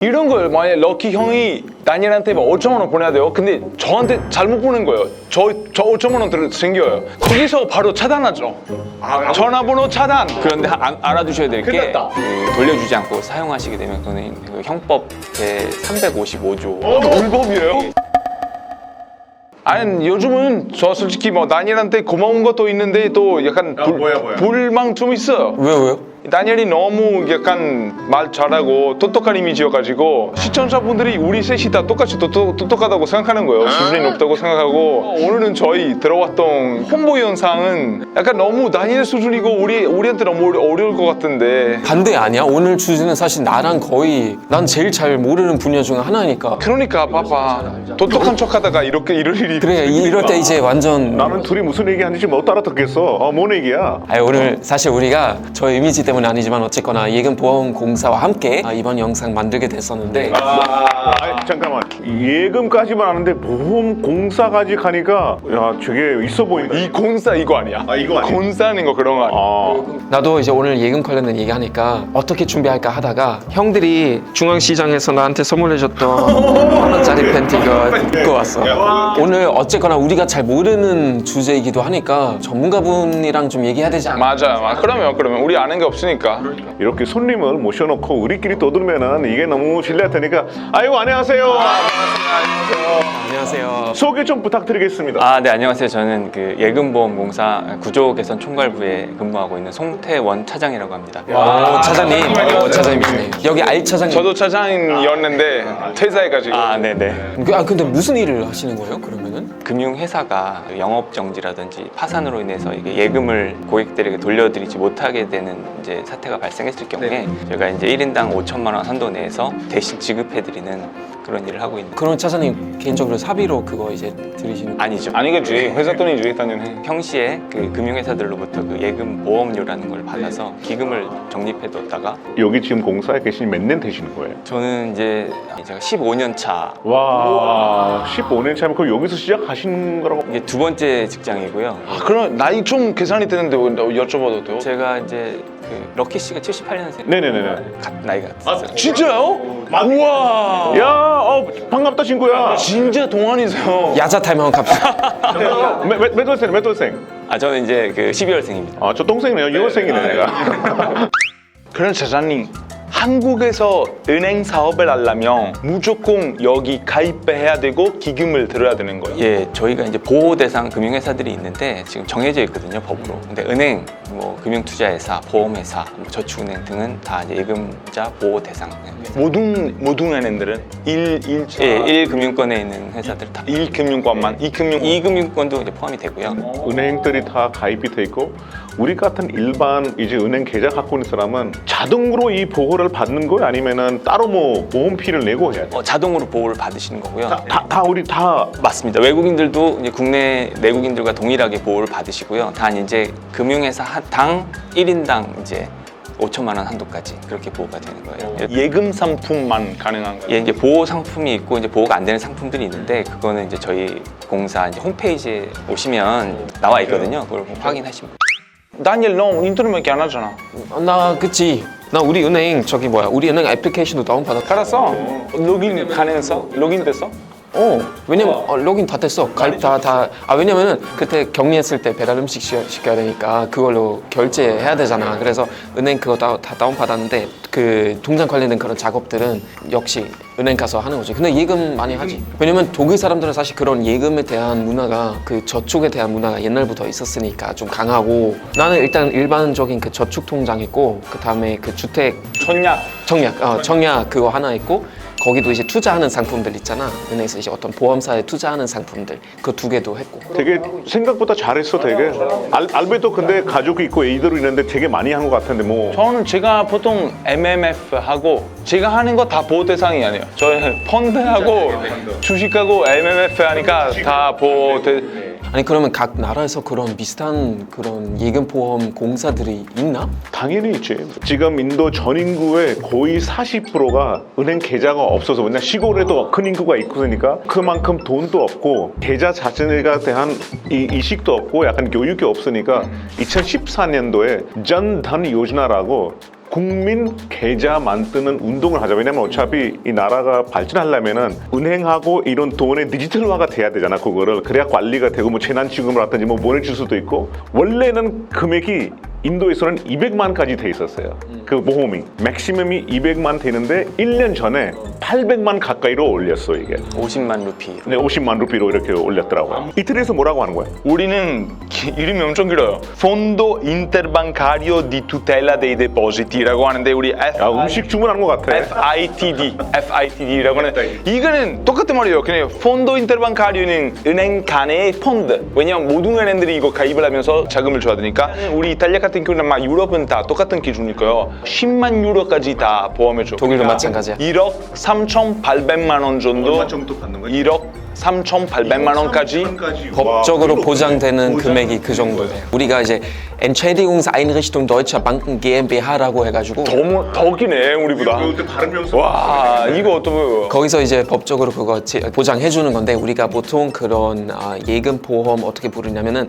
이런 걸 만약에 럭키 형이 다니엘한테 막 5천만 원 보내야 돼요. 근데 저한테 잘못 보낸 거예요. 저 5천만 원 생겨요. 거기서 바로 차단하죠. 전화번호 차단. 그런데 알아두셔야 될 게 큰일 났다. 돌려주지 않고 사용하시게 되면 그거는 그 형법 제 355조 불법이에요? 아니 요즘은 저 솔직히 뭐 다니엘한테 고마운 것도 있는데 또 약간 불만 좀 있어요. 왜요? 다니엘이 너무 약간 말 잘하고 똑똑한 이미지여가지고 시청자분들이 우리 셋이 다 똑같이 똑똑하다고 생각하는 거예요. 수준이 높다고 생각하고 오늘은 저희 들어왔던 홍보 영상은 약간 너무 다니엘 수준이고 우리한테 너무 어려울 것 같은데. 반대 아니야? 오늘 주제는 사실 나랑 거의 난 제일 잘 모르는 분야 중에 하나니까. 그러니까 봐봐, 똑똑한 척하다가 이렇게 이럴 일이. 그래 이럴 때 이제 완전 나는 둘이 무슨 얘기하는지 못 알아듣겠어. 뭔 얘기야? 아니, 오늘 사실 우리가 저희 이미지 때문에 아니지만 어쨌거나 예금보험공사와 함께 이번 영상 만들게 됐었는데 아니, 잠깐만. 예금까지만 아는데 보험공사까지 가니까 야 저게 있어 보인다. 이 곤사 이거 아니야? 이거 아니야? 곤사는 거 그런 거 아니야? 나도 이제 오늘 예금 관련된 얘기하니까 어떻게 준비할까 하다가 형들이 중앙시장에서 나한테 선물해줬던 1,000원짜리 팬티 이거 입고 왔어. 오늘 어쨌거나 우리가 잘 모르는 주제이기도 하니까 전문가분이랑 좀 얘기해야 되지 않나? 맞아. 그러면 우리 아는 게 없으니까. 이렇게 손님을 모셔놓고 우리끼리 떠들면은 이게 너무 실례할 테니까 아이고 안녕하세요. 안녕하세요. 소개 좀 부탁드리겠습니다. 아, 네, 안녕하세요. 저는 그 예금보험공사 구조개선 총괄부에 근무하고 있는 송태원 차장이라고 합니다. 오, 차장님, 차장님이시네요. 여기 알 차장님. 저도 차장이었는데 퇴사해가지고. 아, 네네. 근데 무슨 일을 하시는 거예요? 그러면은? 금융회사가 영업 정지라든지 파산으로 인해서 이게 예금을 고객들에게 돌려드리지 못하게 되는 이제 사태가 발생했을 경우에 저희가 이제 1인당 5천만 원 한도 내에서 대신 지급해드리는 그런 일을 하고 있는. 그럼 차장님 개인적으로 사비로 그거 이제 들으시는 거? 아니죠. 아니겠지. 회사 돈이지 당연히. 평시에 그 금융회사들로부터 그 예금 보험료라는 걸 받아서 기금을 적립해뒀다가 여기 지금 공사에 계신 몇 년 되시는 거예요? 저는 이제 제가 15년 차 와 15년 차면 그럼 여기서 시작하신 거라고? 이게 두 번째 직장이고요. 그럼 나이 좀 계산이 되는데 여쭤봐도 돼요? 제가 이제 그 럭키 씨가 78년생. 네네네네. 나이가 같았어요. 진짜요? 우와. 야 반갑다 친구야. 진짜 동안이세요. 야자 타면 갑시다. 몇 월생? 몇 월생? 아, 저는 이제 그 12월생입니다. 아 저 동생이네요. 6월생이네 내가. 그럼 차장님, 한국에서 은행 사업을 하려면 무조건 여기 가입해야 되고 기금을 들어야 되는 거예요? 예, 저희가 이제 보호 대상 금융회사들이 있는데 지금 정해져 있거든요, 법으로. 근데 은행, 뭐 금융투자회사, 보험회사, 뭐 저축은행 등은 다 이제 예금자 보호 대상. 모든 은행들은 예, 1금융권에 있는 회사들 다. 1금융권만, 2금융권도 이제 포함이 되고요. 은행들이 다 가입이 돼 있고 우리 같은 일반 이제 은행 계좌 갖고 있는 사람은 자동으로 이 보호를 받는 거예요? 아니면은 따로 뭐 보험비를 내고 해야 돼요? 자동으로 보호를 받으시는 거고요. 다 우리 다 맞습니다. 외국인들도 이제 국내 내국인들과 동일하게 보호를 받으시고요. 단 이제 금융회사 당 1인당 이제 5천만 원 한도까지 그렇게 보호가 되는 거예요. 예금 상품만 가능한 거예요? 예, 이제 보호 상품이 있고 이제 보호가 안 되는 상품들이 있는데 그거는 이제 저희 공사 이제 홈페이지에 오시면 나와 있거든요. 그걸 확인하시면. 다니엘 너 인터넷밖에 안 하잖아. 나 그치. 나 우리 은행 우리 은행 애플리케이션도 다운받았다. 알았어. 로긴 가능했어? 로긴 됐어? 왜냐면 로긴 다 됐어. 가입 왜냐면은 그때 격리했을 때 배달 음식 시켜야 되니까 그걸로 결제해야 되잖아. 그래서 은행 그거 다 다운받았는데 그 통장 관련된 그런 작업들은 역시 은행 가서 하는 거지. 근데 예금 많이 하지. 왜냐면 독일 사람들은 사실 그런 예금에 대한 문화가 그 저축에 대한 문화가 옛날부터 있었으니까 좀 강하고 나는 일단 일반적인 그 저축 통장 있고 그 다음에 그 주택 청약 그거 하나 있고 거기도 이제 투자하는 상품들 있잖아. 은행에서 이제 어떤 보험사에 투자하는 상품들 그 두 개도 했고. 되게 생각보다 잘했어 되게. 알베도 근데 가족이 있고 애들이 있는데 되게 많이 한 것 같은데 뭐. 저는 제가 보통 MMF 하고 제가 하는 거 다 보호 대상이 아니에요. 저희 펀드하고 주식하고 MMF 하니까 다 보호 아니 그러면 각 나라에서 그런 비슷한 그런 예금보험 공사들이 있나? 당연히 있지. 지금 인도 전 인구의 거의 40%가 은행 계좌가 없어서 왜냐 시골에도 큰 인구가 있으니까 그만큼 돈도 없고 계좌 자체에 대한 이식도 없고 약간 교육이 없으니까 2014년도에 전단 요जना 라고 국민 계좌 만드는 운동을 하자. 왜냐면 어차피 이 나라가 발전하려면은 은행하고 이런 돈의 디지털화가 돼야 되잖아. 그거를 그래야 관리가 되고 뭐 재난지급을 하든지 뭐 보내줄 수도 있고. 원래는 금액이 인도에서는 200만까지 돼 있었어요. 그 보험이 맥시멈이 200만 되는데 1년 전에 800만 가까이로 올렸어 이게. 50만 루피. 네, 50만 루피로 이렇게 올렸더라고요. 이틀에서 뭐라고 하는 거야? 우리는 이름이 엄청 길어요. Fondo Interbancario di Tutela dei Depositi라고 하는데 우리 야, 음식 주문하는 것 같아. FITD라고 하는 이거는 똑같은 말이에요. 그냥 Fondo Interbancario는 은행 간의 펀드. 왜냐면 모든 은행들이 이거 가입을 하면서 자금을 줘야 되니까 우리 이탈리아 같은 경우는 막 유럽은 다 똑같은 기준이고요. 10만 유로까지 다 보험해줘. 독일도 마찬가지야. 1억 3,800만 원 정도. 얼마 정도 받는 거야? 1억 3,800만 원까지 법적으로 와, 보장되는 보장- 금액이 그 정도 돼요. 우리가 이제 Entschädigungseinrichtung Deutscher Banken GmbH라고 해가지고 더 기네 우리보다. 이거 발음명사. 와 이거 어떠 거기서 이제 법적으로 그거 보장해 주는 건데 우리가 보통 그런 예금 보험 어떻게 부르냐면은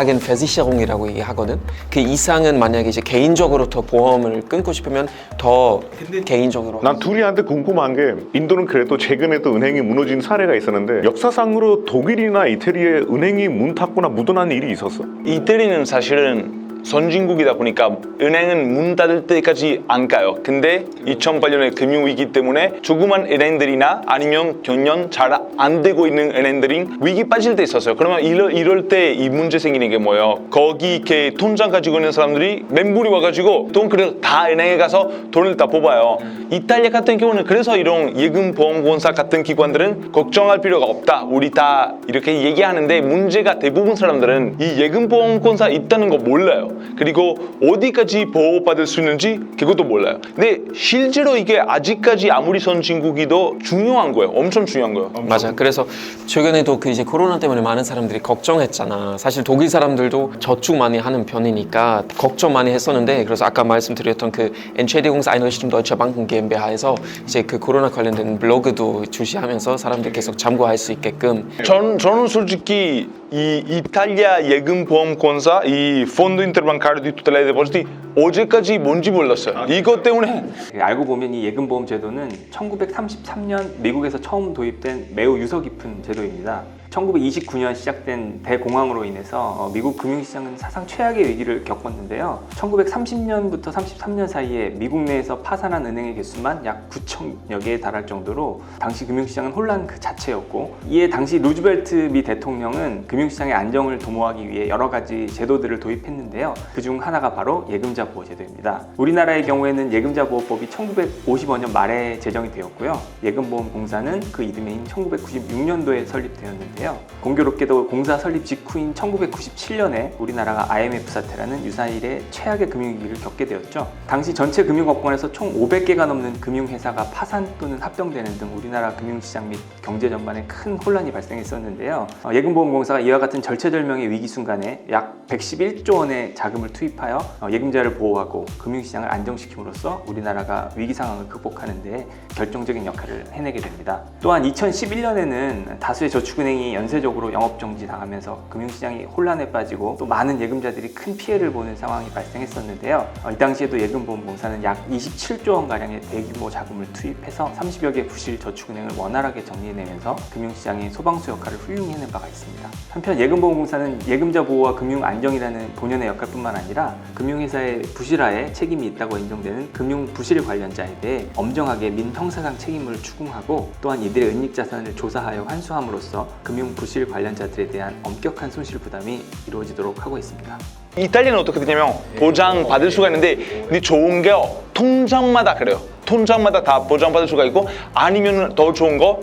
Einlagenversicherung이라고 얘기하거든. 그 이상은 만약에 이제 개인적으로 더 보험을 끊고 싶으면 더 개인적으로 난 둘이한테 궁금한 게 인도는 그래도 최근에도 은행이 무너진 사례가 있었는데 역사상으로 독일이나 이태리에 은행이 문 닫거나 묻어난 일이 있었어? 이태리는 사실은 선진국이다 보니까 은행은 문 닫을 때까지 안 가요. 근데 2008년에 금융위기 때문에 조그만 은행들이나 아니면 경영 잘 안 되고 있는 은행들이 위기 빠질 때 있었어요. 그러면 이럴 때 이 문제 생기는 게 뭐예요? 거기 이렇게 통장 가지고 있는 사람들이 멘붕이 와가지고 돈 그래서 다 은행에 가서 돈을 다 뽑아요. 이탈리아 같은 경우는 그래서 이런 예금보험공사 같은 기관들은 걱정할 필요가 없다. 우리 다 이렇게 얘기하는데 문제가 대부분 사람들은 이 예금보험공사 있다는 거 몰라요. 그리고 어디까지 보호받을 수 있는지 그것도 몰라요. 근데 실제로 이게 아직까지 아무리 선진국이도 중요한 거예요. 엄청 중요한 거예요. 맞아. 그래서 최근에도 그 이제 코로나 때문에 많은 사람들이 걱정했잖아. 사실 독일 사람들도 저축 많이 하는 편이니까 걱정 많이 했었는데 그래서 아까 말씀드렸던 그 Entschädigungseinrichtung Deutscher Banken GmbH에서 이제 그 코로나 관련된 블로그도 주시하면서 사람들 계속 참고할 수 있게끔 저는 솔직히 이 이탈리아 예금보험공사 이 폰도 인터bancario di tutela dei depositi 어제까지 뭔지 몰랐어요. 이것 때문에 알고 보면 이 예금보험 제도는 1933년 미국에서 처음 도입된 매우 유서 깊은 제도입니다. 1929년 시작된 대공황으로 인해서 미국 금융시장은 사상 최악의 위기를 겪었는데요. 1930년부터 33년 사이에 미국 내에서 파산한 은행의 개수만 약 9천여 개에 달할 정도로 당시 금융시장은 혼란 그 자체였고, 이에 당시 루즈벨트 미 대통령은 금융시장의 안정을 도모하기 위해 여러 가지 제도들을 도입했는데요. 그중 하나가 바로 예금자 보호 제도입니다. 우리나라의 경우에는 예금자 보호법이 1955년 말에 제정이 되었고요. 예금보험공사는 그 이듬해인 1996년도에 설립되었는데요. 공교롭게도 공사 설립 직후인 1997년에 우리나라가 IMF 사태라는 유사일의 최악의 금융위기를 겪게 되었죠. 당시 전체 금융업권에서 총 500개가 넘는 금융회사가 파산 또는 합병되는 등 우리나라 금융시장 및 경제 전반에 큰 혼란이 발생했었는데요. 예금보험공사가 이와 같은 절체절명의 위기 순간에 약 111조 원의 자금을 투입하여 예금자를 보호하고 금융시장을 안정시킴으로써 우리나라가 위기 상황을 극복하는 데 결정적인 역할을 해내게 됩니다. 또한 2011년에는 다수의 저축은행이 연쇄적으로 영업정지 당하면서 금융시장이 혼란에 빠지고 또 많은 예금자들이 큰 피해를 보는 상황이 발생했었는데요. 이 당시에도 예금보험공사는 약 27조 원가량의 대규모 자금을 투입해서 30여 개 부실 저축은행을 원활하게 정리해내면서 금융시장의 소방수 역할을 훌륭히 해낸 바가 있습니다. 한편 예금보험공사는 예금자 보호와 금융 안정이라는 본연의 역할뿐만 아니라 금융회사의 부실화에 책임이 있다고 인정되는 금융 부실 관련자에 대해 엄정하게 민형사상 책임을 추궁하고, 또한 이들의 은닉자산을 조사하여 환수함으로써 금융 부실 관련자들에 대한 엄격한 손실 부담이 이루어지도록 하고 있습니다. 이탈리아는 어떻게 되냐면 보장 받을 수가 있는데 근데 좋은 게 통장마다 그래요. 통장마다 다 보장 받을 수가 있고, 아니면 더 좋은 거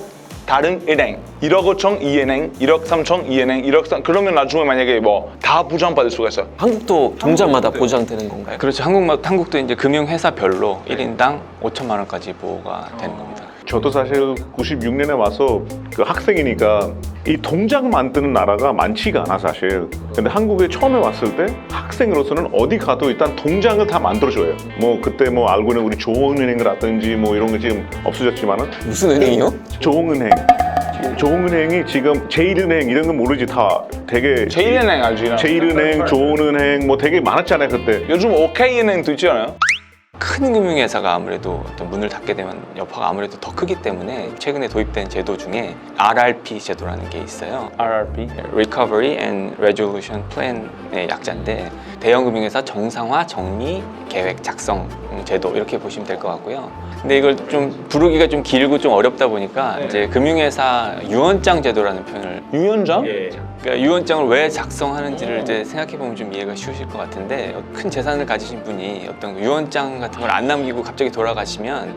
다른 은행 1억 5천 이 은행 1억 3천 이 은행 1억 3 그러면 나중에 만약에 뭐 다 보장 받을 수가 있어요. 한국도 통장마다 보장되는 건가요? 그렇죠. 한국도 이제 금융회사별로 1인당 5천만 원까지 보호가 되는 겁니다. 저도 사실 96년에 와서 그 학생이니까 이 통장 만드는 나라가 많지가 않아 사실. 근데 한국에 처음에 왔을 때 학생으로서는 어디 가도 일단 통장을 다 만들어줘요. 뭐 그때 뭐 알고 있는 우리 조흥은행이라든지 뭐 이런 게 지금 없어졌지만은 무슨 은행이요? 조흥은행. 조흥은행이 지금 제일은행 이런 건 모르지 다 되게 제일은행 알지? 제일은행, 조은은행 뭐 되게 많았잖아요 그때. 요즘 OK은행도 있지 않아요? 큰 금융회사가 아무래도 어떤 문을 닫게 되면 여파가 아무래도 더 크기 때문에 최근에 도입된 제도 중에 RRP 제도라는 게 있어요. RRP? Recovery and Resolution Plan의 약자인데 대형 금융회사 정상화 정리 계획 작성 제도 이렇게 보시면 될 것 같고요. 근데 이걸 좀 부르기가 좀 길고 좀 어렵다 보니까 이제 금융회사 유언장 제도라는 표현을 유연장? 그러니까 유언장을 왜 작성하는지를 이제 생각해 보면 좀 이해가 쉬우실 것 같은데 큰 재산을 가지신 분이 어떤 유언장 같은 걸 안 남기고 갑자기 돌아가시면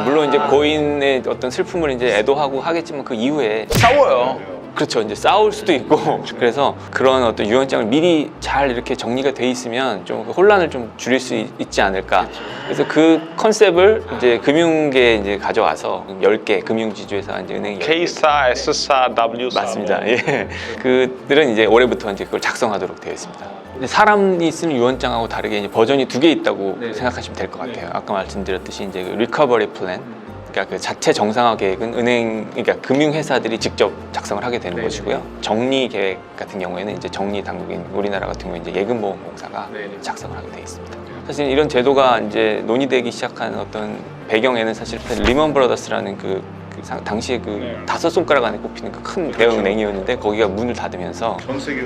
물론 이제 고인의 어떤 슬픔을 이제 애도하고 하겠지만 그 이후에 싸워요. 그렇죠. 이제 싸울 수도 있고 그래서 그런 어떤 유언장을 미리 잘 이렇게 정리가 돼 있으면 좀그 혼란을 좀 줄일 수 있지 않을까. 그래서 그 컨셉을 이제 금융계에 이제 가져와서 10개 금융지주회사 이제 은행이 K사, S사, W사. 맞습니다. 예. 그들은 이제 올해부터 이제 그걸 작성하도록 되어 있습니다. 근데 사람이 쓰는 유언장하고 다르게 이제 버전이 2개 있다고 생각하시면 될 것 같아요. 아까 말씀드렸듯이 이제 그 리커버리 플랜, 그러니까 그 자체 정상화 계획은 그러니까 금융회사들이 직접 작성을 하게 되는 것이고요. 정리 계획 같은 경우에는 이제 정리 당국인 우리나라 같은 경우에 이제 예금보험공사가 작성을 하게 되어 있습니다. 사실 이런 제도가 이제 논의되기 시작한 어떤 배경에는 사실 리먼 브라더스라는 당시에 그 5손가락 안에 꼽히는 그 큰 대형은행이었는데 거기가 문을 닫으면서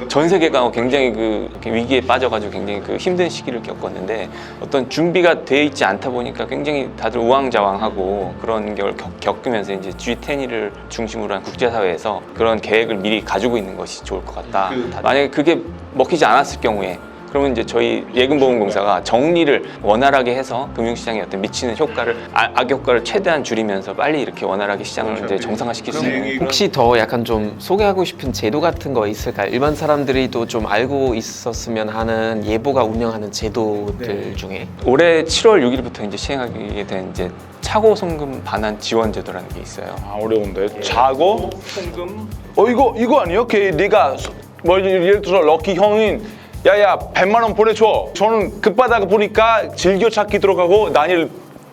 전 세계가 굉장히 그 위기에 빠져가지고 굉장히 그 힘든 시기를 겪었는데 어떤 준비가 돼 있지 않다 보니까 굉장히 다들 우왕좌왕하고 그런 걸 겪으면서 이제 G10을 중심으로 한 국제사회에서 그런 계획을 미리 가지고 있는 것이 좋을 것 같다. 만약에 그게 먹히지 않았을 경우에 그러면 이제 저희 예금보험공사가 정리를 원활하게 해서 금융시장에 어떤 미치는 효과를 악효과를 최대한 줄이면서 빨리 이렇게 원활하게 시장을 이제 정상화시킬 수 있는 혹시 더 약간 좀 소개하고 싶은 제도 같은 거 있을까요? 일반 사람들이 또 좀 알고 있었으면 하는 예보가 운영하는 제도들 중에 올해 7월 6일부터 이제 시행하게 된 이제 차고 송금 반환 지원 제도라는 게 있어요. 아, 어려운데. 자고, 송금. 이거 아니에요? 네가 뭐 예를 들어서 럭키 형인 야야 100만 원 보내줘. 저는 급하다가 보니까 즐겨찾기 들어가고 난이를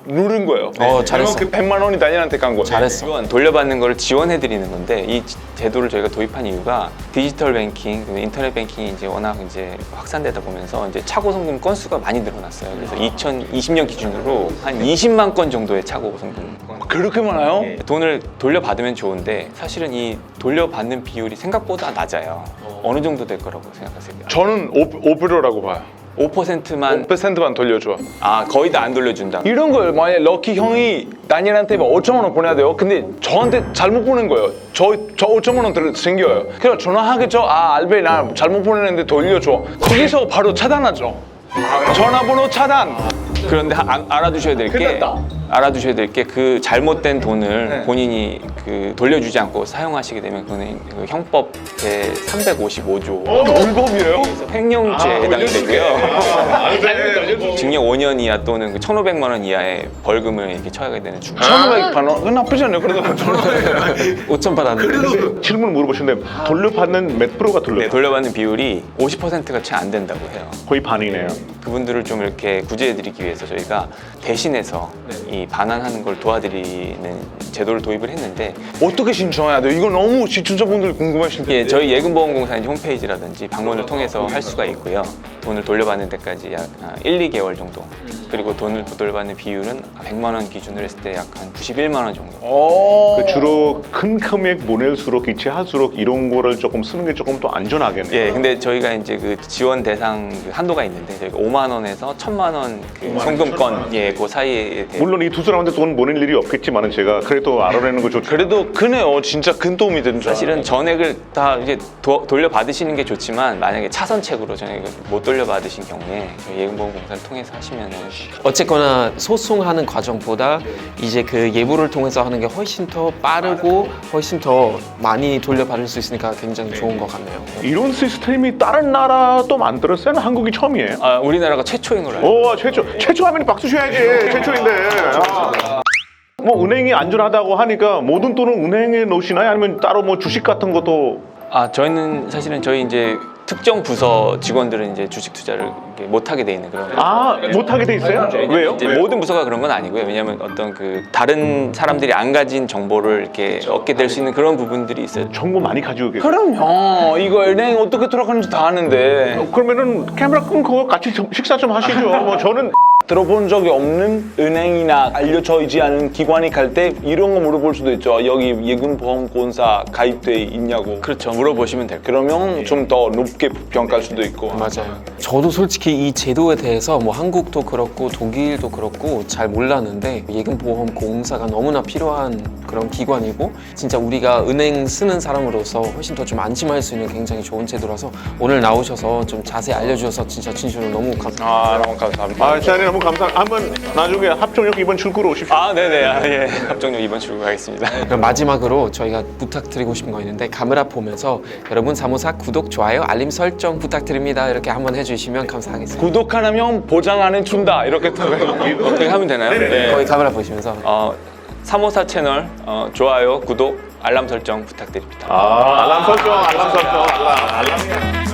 누른 거예요. 잘했어. 그 100만 원이 다니한테 간 거예요. 잘했어. 이건 돌려받는 걸 지원해 드리는 건데 이 제도를 저희가 도입한 이유가 디지털 뱅킹, 인터넷 뱅킹이 이제 워낙 이제 확산되다 보면서 이제 차고 송금 건수가 많이 늘어났어요. 그래서 2020년 기준으로 한 20만 건 정도의 차고 송금 그렇게 많아요? 돈을 돌려받으면 좋은데 사실은 이 돌려받는 비율이 생각보다 낮아요. 어느 정도 될 거라고 생각하세요? 저는 5%라고 봐요. 5%만 5%만 돌려줘. 거의 다 안 돌려준다. 이런 걸 만약에 럭키 형이 다니엘한테 5천만 원 보내야 돼요. 근데 저한테 잘못 보낸 거예요. 저 5천만 원 생겨요. 그래서 전화하겠죠. 알베 나 잘못 보내는데 돌려줘. 거기서 바로 차단하죠. 전화번호 차단. 그런데 알아두셔야 될 게 그 잘못된 돈을 본인이 그 돌려주지 않고 사용하시게 되면 그거는 그 형법 제 355조 불법이에요? 횡령죄에 해당이 되고요. 징역 5년 이하 또는 그 1,500만 원 이하의 벌금을 이렇게 처하게 되는 중요. 1,500만 원? 그건 나쁘지 않네요. 그래도 5천 받았는데 질문 물어보시는데 돌려받는 몇 프로가 네, 돌려받는 비율이 50%가 채 안 된다고 해요. 거의 반이네요. 그분들을 좀 이렇게 구제해드리기 위해서 저희가 대신해서 이 반환하는 걸 도와드리는 제도를 도입을 했는데 어떻게 신청해야 돼요? 이거 너무 시청자분들이 궁금하실 텐데. 저희 예금보험공사 홈페이지라든지 방문을 통해서 할 수가 있고요. 돈을 돌려받는 데까지 약 1, 2개월 정도. 그리고 돈을 돌려받는 비율은 100만 원 기준으로 했을 때 약 한 91만 원 정도. 그 주로 큰 금액 보낼수록 이체할수록 이런 거를 조금 쓰는 게 조금 더 안전하겠네요. 예, 근데 저희가 이제 그 지원 대상 그 한도가 있는데 저희가 5만 원에서 1,000만 원 그 송금권 그 사이에 물론 이 두 사람한테 돈 보낼 일이 없겠지만은 제가 그래도 알아내는 거 좋죠. 그래도 크네요. 진짜 큰 도움이 되는 줄 사실은 전액을 다 이제 돌려받으시는 게 좋지만 만약에 차선책으로 전액을 못 돌려받으신 경우에 저희 예금보험공사를 통해서 하시면은 어쨌거나 소송하는 과정보다 이제 그 예보를 통해서 하는 게 훨씬 더 빠르고 훨씬 더 많이 돌려받을 수 있으니까 굉장히 좋은 것 같네요. 이런 시스템이 다른 나라도 만들었어요? 한국이 처음이에요? 우리나라가 최초인 걸로 알고 최초 하면 박수 쳐야지. 최초인데. 뭐 은행이 안전하다고 하니까 모든 돈을 은행에 넣으시나요? 아니면 따로 뭐 주식 같은 것도? 저희는 사실은 저희 이제 특정 부서 직원들은 이제 주식 투자를 못 하게 돼 있는 그런. 못 하게 돼 있어요? 왜요? 이제 모든 부서가 그런 건 아니고요. 왜냐하면 어떤 그 다른 사람들이 안 가진 정보를 이렇게 얻게 될 수 있는 그런 부분들이 있어요. 정보 많이 가지고 계세요. 그럼요. 이거 은행 어떻게 돌아가는지 다 아는데. 그러면은 카메라 끊고 같이 식사 좀 하시죠. 뭐 저는 들어본 적이 없는 은행이나 알려져 있지 않은 기관이 갈 때 이런 거 물어볼 수도 있죠. 여기 예금보험공사 가입돼 있냐고. 그렇죠. 물어보시면 될 거예요. 그러면 좀 더 높게 평가할 수도 있고. 맞아요. 저도 솔직히 이 제도에 대해서 뭐 한국도 그렇고 독일도 그렇고 잘 몰랐는데 예금보험공사가 너무나 필요한 그런 기관이고 진짜 우리가 은행 쓰는 사람으로서 훨씬 더 좀 안심할 수 있는 굉장히 좋은 제도라서 오늘 나오셔서 좀 자세히 알려주셔서 진짜 진심으로 너무 감사합니다. 아, 너무 감사합니다. 아, 시장님 너무 감사합니다. 한번 나중에 합정역 이번 출구로 오십시오. 아, 네네. 아, 예. 합정역 2번 출구하겠습니다. 그럼 마지막으로 저희가 부탁드리고 싶은 거 있는데 카메라 보면서 여러분 사무사 구독, 좋아요, 알림 설정 부탁드립니다. 이렇게 한번 해주시면 감사하겠습니다. 구독 하나면 보장 안 해준다. 이렇게 어떻게 하면 되나요? 네. 거의 카메라 보시면서 사모사 채널 좋아요, 구독, 알람 설정 부탁드립니다. 알람 설정, 알람 설정, 알람.